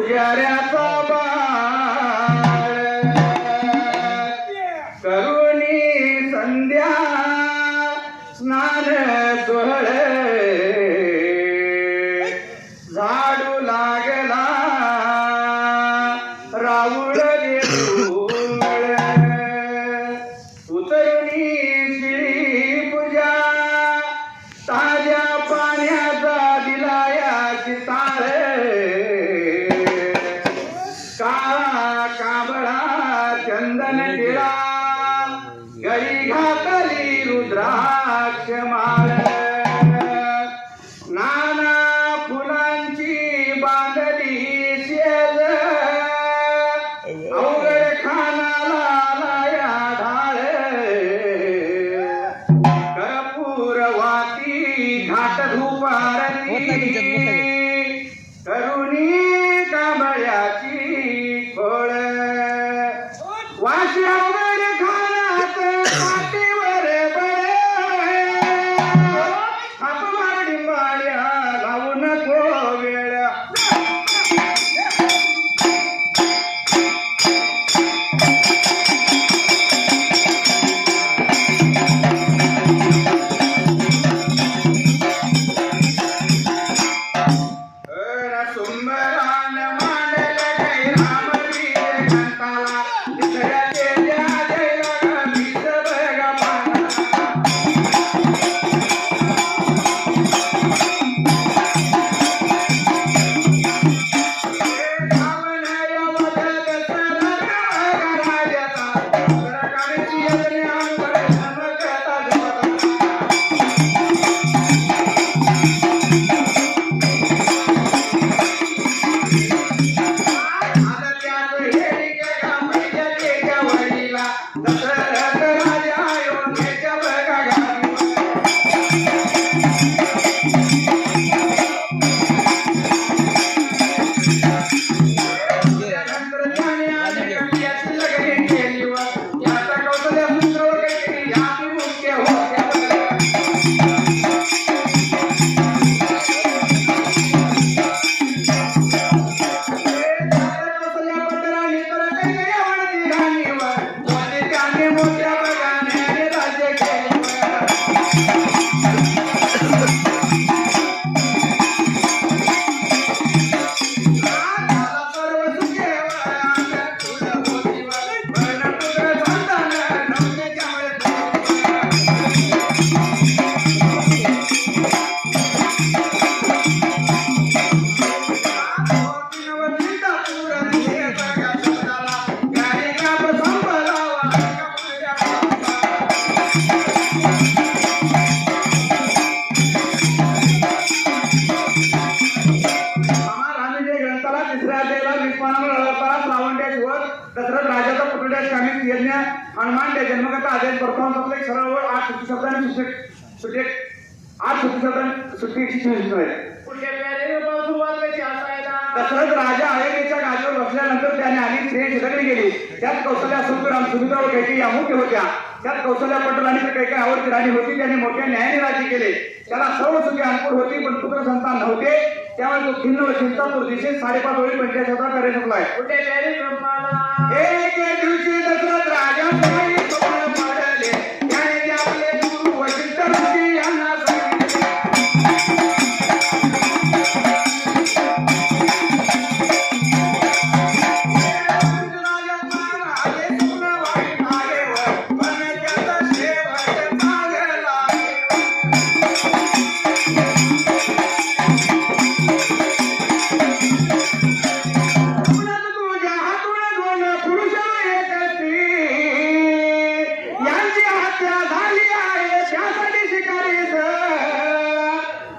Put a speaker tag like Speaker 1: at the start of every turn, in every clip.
Speaker 1: पुजाऱ्याचा बाळ करुणी संध्या स्नान सोहळे झाडू लागला राऊळ उतरुणी शिळी पूजा ताज्या पाण्याचा दिलायाची ताळ काळा काबळा चंदन टिळा गळी घातली रुद्राक्ष माळ नाना फुलांची बांधली शेज अवघड खानाला लाया ढाळ कर्पूर वाती घाट धुपारती करुणी कांबळ्याची खोळ वाशी अवघड खानात पाठीवर बळे हापमार डिंबाळ्या लावू नको वेळ सुंदरान मांडल गै रामवीर घंटाला तिसऱ्याचे ज्या जयला बीज बघा पाना धावण यवत दशरथ राजाचा सरकारची यज्ञांकडे धमकता जमता दशरथ राजाचा पुतळ्या शामिल यज्ञ हनुमान त्या जन्मकथा आदेश प्रथम आपले सरळ 8 सुट्टी शब्दांनी सुट्टी 8 सुट्टी शब्दांनी सुट्टी 126 दशरथ राजा अयोध्येच्या गादीवर बसल्यानंतर त्याने अनेक स्त्रियांची लग्न केली त्यात कौशल्या सुखराम सुमित्रा व कैकेयी अमुख्य होत्या त्यात कौशल्या पटराणी कैकेयी आवडती राणी होती त्याने मोठ्या न्यायाने राज्य केले त्याला सर्व सुखी अंकुर होती पण पुत्र संतान नव्हते त्यामुळे तो खिन्न व चिंतातूर दिशेत 5.5 ओळी 45 कार्य शकलाय एक दिवशी दशरथ राजा स्वप्न पाडले त्याने आपले गुरु वशिष्ठ ऋषी यांना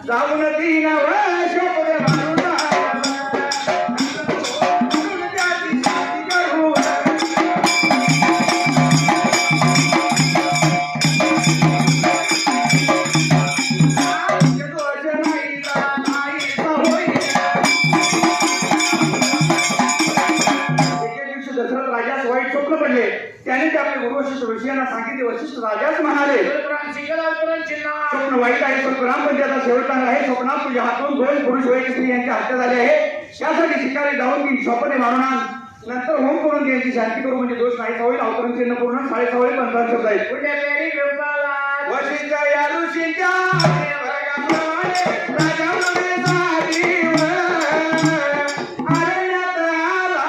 Speaker 1: जाऊन 3 वर्ष पुढे मारून दशरथ राजास वाईट स्वप्न पडले त्याने ते आपले गुरु वशिष्ठ ऋषींना सांगितले वशिष्ठ राजाच म्हणाले स्वप्न वाईट आहे परंतु राम पंचाचा शेवट चांगला आहे स्वप्नात तुझ्या हातून 2 पुरुष व 1 स्त्री यांची हत्या झाली आहे त्यासाठी शिकारी जाऊन ती स्वप्ने मारून आण. नंतर होम करून त्यांची शांती करू म्हणजे दोष नाही होईल. अवतरण चिन्ह पूर्ण 7.5 पंचावन्न शब्द आहेत. पुण्य पेरी कृपाला वशीच्या या ऋषीच्या राजा म्हणे साधीव अरण्यात आला.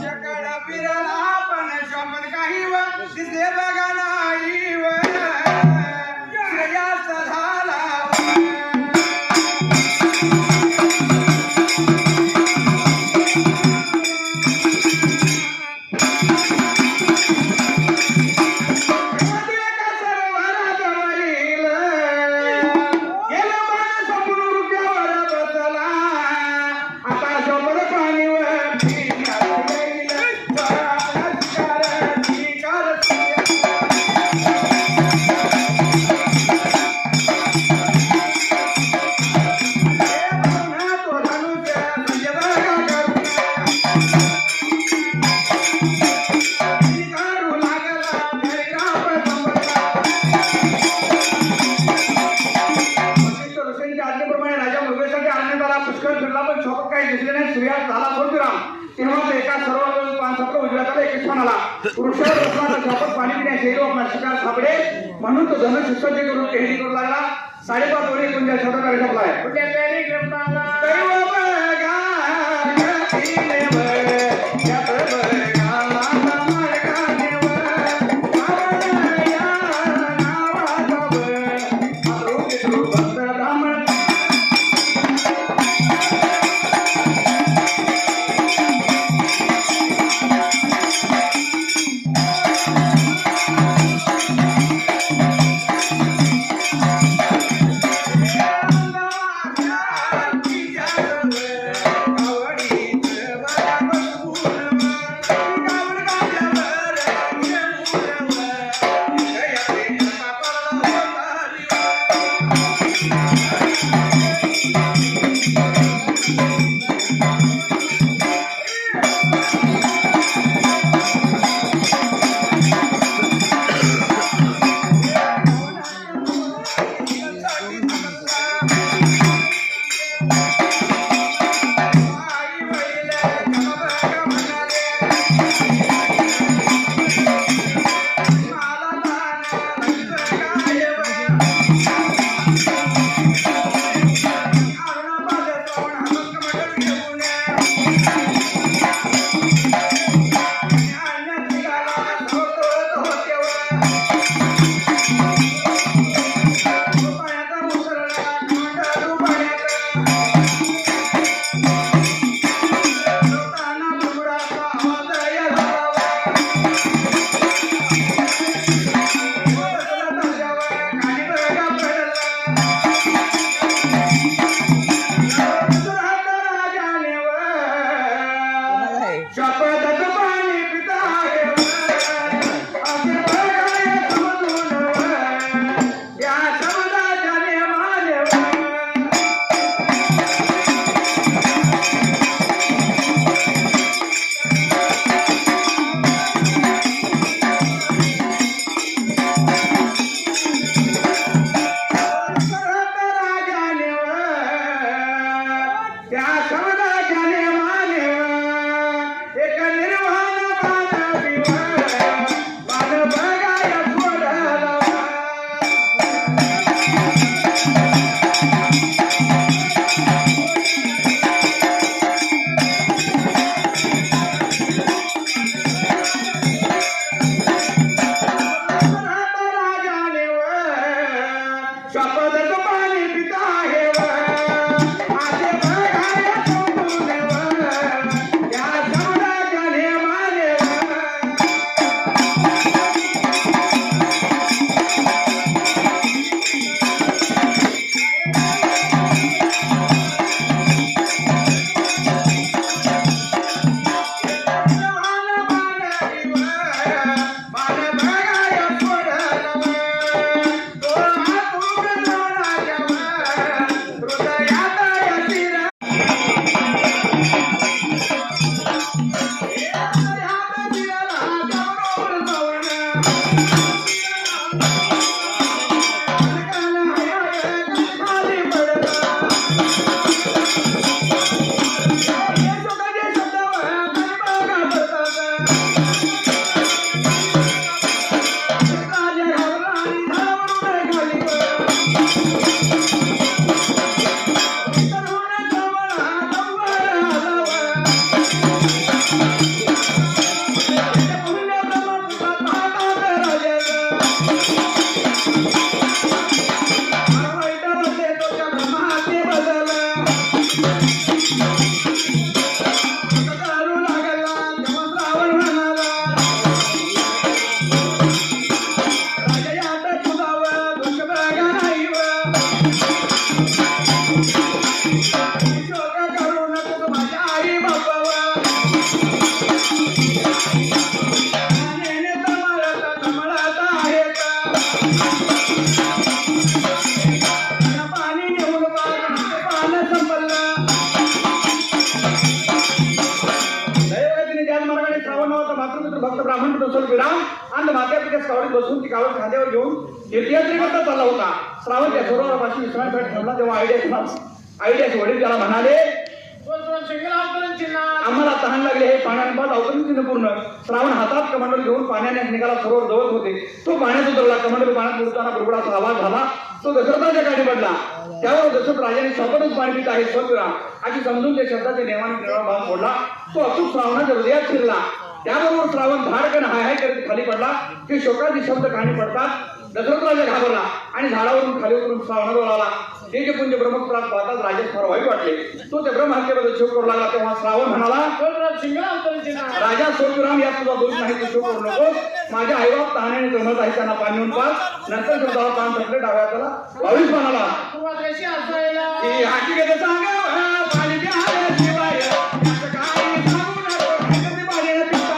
Speaker 1: शकळ फिरला पण शोभत काही व दिसे बघा नाही व श्रेयास झाला. पुष्कळ फिरला पण शोभत काही दिसले नाही. सूर्यास्त झाला परशुराम. तेव्हा एका सर्व पानसापडा उजव्या त्याला एक क्षण आला. वृक्षावर बसला तर शोभत पाणी पिण्यास येईल आपला शिकार सापडे म्हणून तो धनुष सुसज्ज करून टेहडी करू लागला. 5.5 ओळी कुंजा छोटा काय शपलाय. कुठे पेरी कृपाला दैव बघा गतीने स्वल्पविराम आणि मात्यापित्या कावडीत बसून ती कावड खांद्यावर घेऊन तीर्थयात्रेकरता चालला होता. श्रावण त्या सरोवरापाशी विश्रांतीसाठी ठेवला तेव्हा आयडियाचे वडील त्याला म्हणाले, आम्हाला तहान लागले हे पाण्याने बाद अवतरण पूर्ण. श्रावण हातात कमंडल घेऊन पाण्याने निघाला, सरोवर जवळ होते. तो पाण्यात उतरला. कमंडल पाण्यात उतरताना बुडबुडाचा आवाज झाला. तो दशरथाच्या गाडी पडला. त्यावर दशरथ राजाने स्वतःच पाणी पित आहे स्वल्पविराम अशी समजून त्या शब्दाच्या नेमाने निर्माण भाग फोडला. तो अचूक श्रावणाच्या हृदयात शिरला. त्याबरोबर श्रावण धाडकन हाय हाय करत खाली पडला की शोकाचे शब्द कानी पडतात. दशरथ राजा घाबरला आणि झाडावरून खाली उतरून श्रावणाजवळ आला. ते जे पुंज ब्रह्मपुत्रात पाहताच राजास फार वाईट वाटले. तो त्या ब्रह्महत्येबद्दल शोक करू लागला. तेव्हा श्रावण म्हणाला, राजा स्वल्पविराम या तुझा दोष नाही, तू शोक करू नकोस. माझ्या आईबाप तहाण्याने जमत आहे, त्यांना पाणी नेऊन पास. नंतर श्रोताला पान टाकले. डाव्या त्याला 22 पानाला हाती घेत सांग पाणी शिवाय काही सांगू नको पाणी पिता.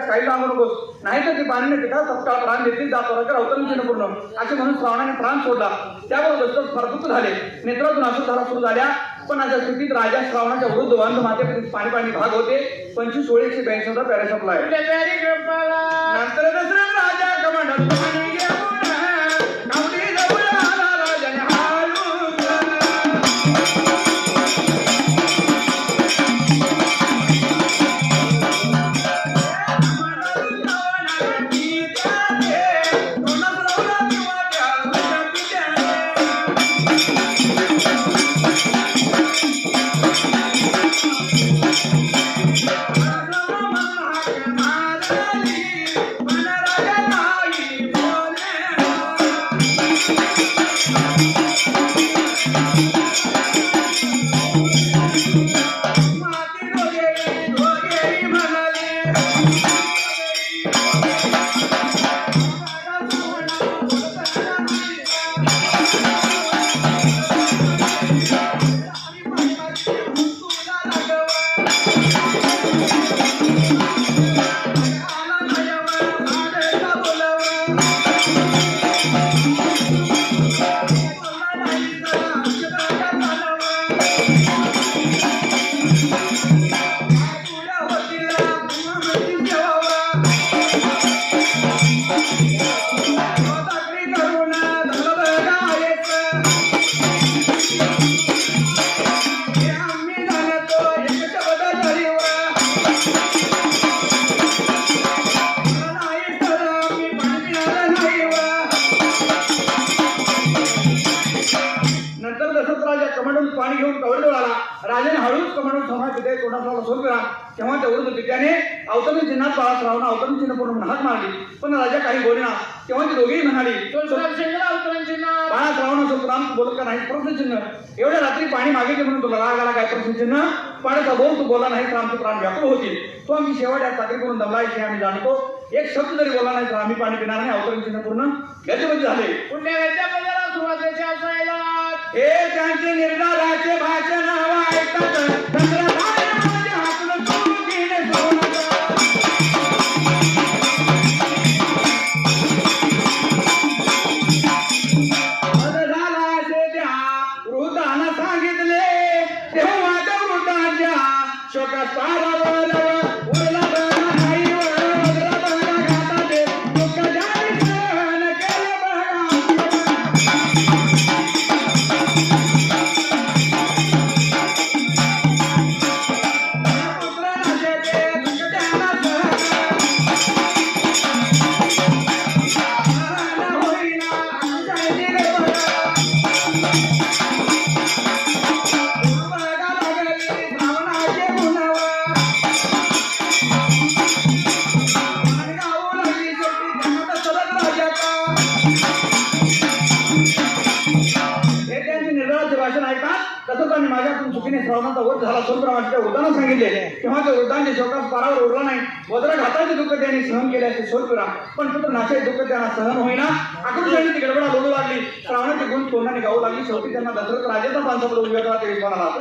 Speaker 1: काही सांगू नकोस, नाही तर ती पाण्याने पिता तत्काळ प्राण देतील. जातोराच्या अवतरण पूर्ण असे म्हणून श्रावणाने प्राण सोडला. त्याबरोबर दशरथ फार दुःख झाले. नेत्रातून अश्रुधारा सुरू झाल्या. पण अशा स्थितीत राजा श्रावणाच्या वृद्ध वांध माते पाणी भाग होते. 25 ओळी 182 पॅरा संपलाय. नंतर दशरथ राजा कमंडल पाणी घेऊन कावडी जवळ आला. राजाने हालून कमंडल पाणी घेऊन कवडीजवळ आला. राजाने हळूच कमंडल सभा पिते तोंडाला स्वल्पविराम. तेव्हा त्या वृद्ध पित्याने अवतरण चिन्हात बाळा श्रावण अवतरण चिन्ह पूर्ण हात मारली. पण राजा काही बोलेना. तेव्हा ती दोघेही म्हणाली, बाळा श्रावण स्वल्पविराम तू बोलत का नाही? प्रश्नचिन्ह. एवढ्या रात्री पाणी मागितले म्हणून तुला राग आला काय? प्रश्नचिन्ह. पाण्याचा बोल तू बोला नाही तर आमचे प्राण व्याकुळ होतील. तो आम्ही शेवट या चाकरी करून दमलाय हे आम्ही जाणतो. एक शब्द जरी बोला नाही तर आम्ही पाणी पिणार नाही. अवतरण चिन्ह पूर्ण गतिमती झाले. हे त्यांचे निर्धाराचे भाषण ऐकतात. वृद्धांना सांगितले तेव्हा त्या वृद्धांच्या शोकात पराक्रमातून चुकीने श्रावणाचा वध झाला सोनप्रमाच्या वृद्धांना सांगितले तेव्हा त्या वृद्धांच्या शोकास पारावर उरला नाही वज्रघाताचे दुःख त्यांनी सहन केले असे सोनपुरा पण पुत्र नाशाचे दुःख त्यांना सहन होईना आक्रोशाने ती गडबडा लोळू लागली श्रावणाचे गुण तोंडाने गाऊ लागली शेवटी त्यांना दशरथ राजाचा पांचा पडून वेगळा ते विश्वाला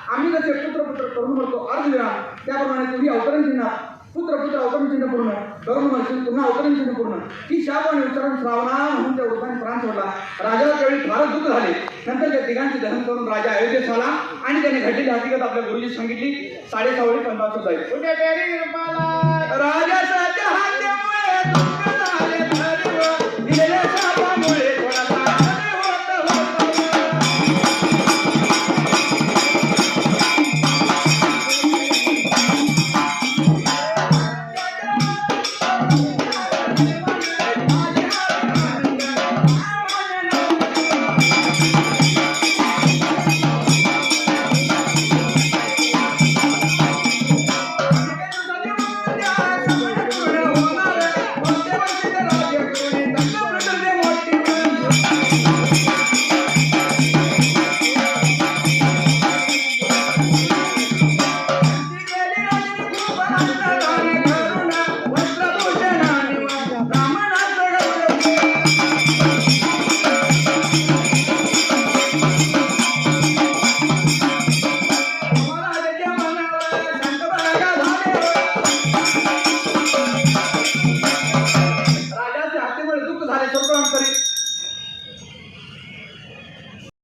Speaker 1: आम्ही जसे पुत्र पुत्र करून म्हणतो अर्धविराम त्याप्रमाणे तुम्ही अवतरण चिन्ह पुत्र पुत्र अवतरण चिन्ह पूर्ण करून म्हणशील पुन्हा अवतरण चिन्ह पूर्ण ही शाप आणि विचारून श्रावणा म्हणून त्या वृद्धाने प्राण सोडला राजाला त्यावेळी फारच दुःख झाले नंतर त्या तिघांचे दहन करून राजा अयोध्येस आला आणि त्याने घडलेली हकीकत आपल्या गुरुजी सांगितली 6:30 पंधरा जाईल राजा